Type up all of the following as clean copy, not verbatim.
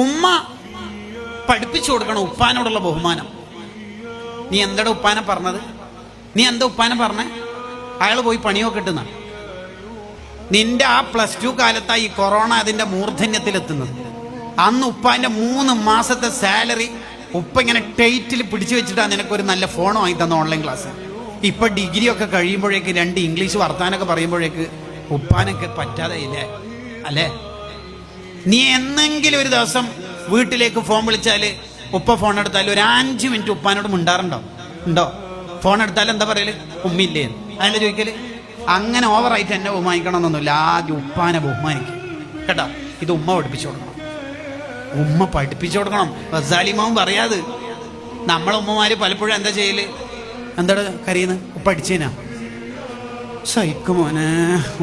ഉമ്മ പഠിപ്പിച്ചു കൊടുക്കണം ഉപ്പാനോടുള്ള ബഹുമാനം. നീ എന്താ ഉപ്പാനെ പറഞ്ഞത്? നീ എന്താ ഉപ്പാനെ പറഞ്ഞേ? അയാൾ പോയി പണിയൊക്കെ കിട്ടുന്ന നിന്റെ ആ +2 കാലത്തായി ഈ കൊറോണ അതിന്റെ മൂർധന്യത്തിലെത്തുന്നത്. അന്ന് ഉപ്പാന്റെ 3 മാസത്തെ സാലറി ഉപ്പ ഇങ്ങനെ ടൈറ്റിൽ പിടിച്ചു വെച്ചിട്ടാണ് നിനക്കൊരു നല്ല ഫോൺ വാങ്ങി തന്ന ഓൺലൈൻ ക്ലാസ്. ഇപ്പൊ ഡിഗ്രി ഒക്കെ കഴിയുമ്പോഴേക്ക് 2 ഇംഗ്ലീഷ് വർത്താനൊക്കെ പറയുമ്പോഴേക്ക് ഉപ്പാനൊക്കെ പറ്റാതെ ഇല്ലേ അല്ലേ? നീ എന്നെങ്കിലും ഒരു ദിവസം വീട്ടിലേക്ക് ഫോൺ വിളിച്ചാല് ഉപ്പ ഫോൺ എടുത്താൽ ഒരു 5 മിനിറ്റ് ഉപ്പാനോട് മിണ്ടാറുണ്ടോ? ഉണ്ടോ? ഫോൺ എടുത്താൽ എന്താ പറയല്? ഉമ്മില്ലേ അതിനെ ചോദിക്കല്. അങ്ങനെ ഓവറായിട്ട് എന്നെ ബഹുമാനിക്കണം എന്നൊന്നുമില്ല. ആദ്യം ഉപ്പാനെ ബഹുമാനിക്കും കേട്ടോ. ഇത് ഉമ്മ പഠിപ്പിച്ചു കൊടുക്കണം. ഉമ്മ പഠിപ്പിച്ചു കൊടുക്കണം. ഗസാലിമാവും പറയാത്. നമ്മളെ ഉമ്മമാര് പലപ്പോഴും എന്താ ചെയ്യല്? എന്താണ് കരയുന്നത്? ഉപ്പ അടിച്ചേനാ? സഹിക്കും മോനെ,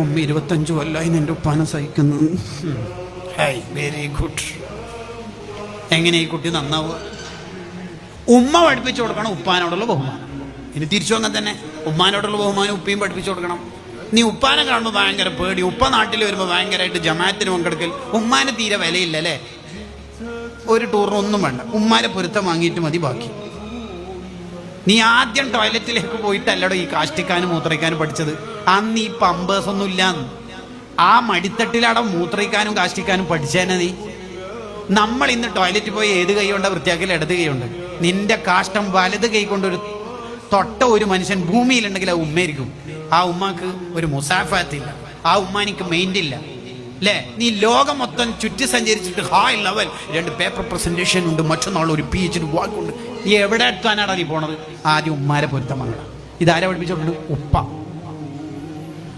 ഉമ്മ 25 കൊല്ലായി നിന്റെ ഉപ്പാനെ സഹിക്കുന്നു. Very good. എങ്ങനെ ഈ കുട്ടി നന്നാവുക? ഉമ്മ പഠിപ്പിച്ചു കൊടുക്കണം ഉപ്പാനോടുള്ള ബഹുമാനം. ഇനി തിരിച്ചു അങ്ങനെ തന്നെ ഉമ്മാനോടുള്ള ബഹുമാനം ഉപ്പയും പഠിപ്പിച്ചു കൊടുക്കണം. നീ ഉപ്പാനെ കാണുമ്പോൾ ഭയങ്കര പേടി, ഉപ്പ നാട്ടിൽ വരുമ്പോൾ ഭയങ്കരമായിട്ട് ജമാഅത്തിന് പങ്കെടുക്കൽ. ഉമ്മാനെ തീരെ വിലയില്ല അല്ലേ? ഒരു ടൂറിനൊന്നും വേണ്ട, ഉമ്മാനെ പൊരുത്തം വാങ്ങിയിട്ട് മതി ബാക്കി. നീ ആദ്യം ടോയ്ലറ്റിലേക്ക് പോയിട്ടല്ലടോ ഈ കാഷ്ടിക്കാനും മൂത്രയ്ക്കാനും പഠിച്ചത്. അന്ന് ഈ പമ്പേഴ്സ് ഒന്നും ഇല്ലാന്ന്. ആ മടിത്തട്ടിലവിടെ മൂത്രയ്ക്കാനും കാഷ്ടിക്കാനും പഠിച്ചേനെ നീ. നമ്മൾ ഇന്ന് ടോയ്ലറ്റിൽ പോയി ഏത് കൈ കൊണ്ടാ വൃത്തിയാക്കൽ? ഇടത് കൈ കൊണ്ട്. നിന്റെ കാഷ്ടം വലത് കൈ കൊണ്ടൊരു തൊട്ട ഒരു മനുഷ്യൻ ഭൂമിയിലുണ്ടെങ്കിൽ ആ ഉമ്മയായിരിക്കും. ആ ഉമ്മാക്ക് ഒരു മുസാഫാത്തില്ല, ആ ഉമ്മാനിക്ക് മെയിൻ്റില്ല അല്ലേ? നീ ലോകം മൊത്തം ചുറ്റി സഞ്ചരിച്ചിട്ട് ഹൈ ലെവൽ 2 പേപ്പർ പ്രസന്റേഷൻ ഉണ്ട്, മറ്റന്നാൾ ഒരു PhD വാക്കുണ്ട്. നീ എവിടെ എത്താനാടാ നീ പോണത്? ആദ്യം ഉമ്മാരെ പൊരുത്തമാണ്. ഇതാരെ പഠിപ്പിച്ചോണ്ട്? ഉപ്പ.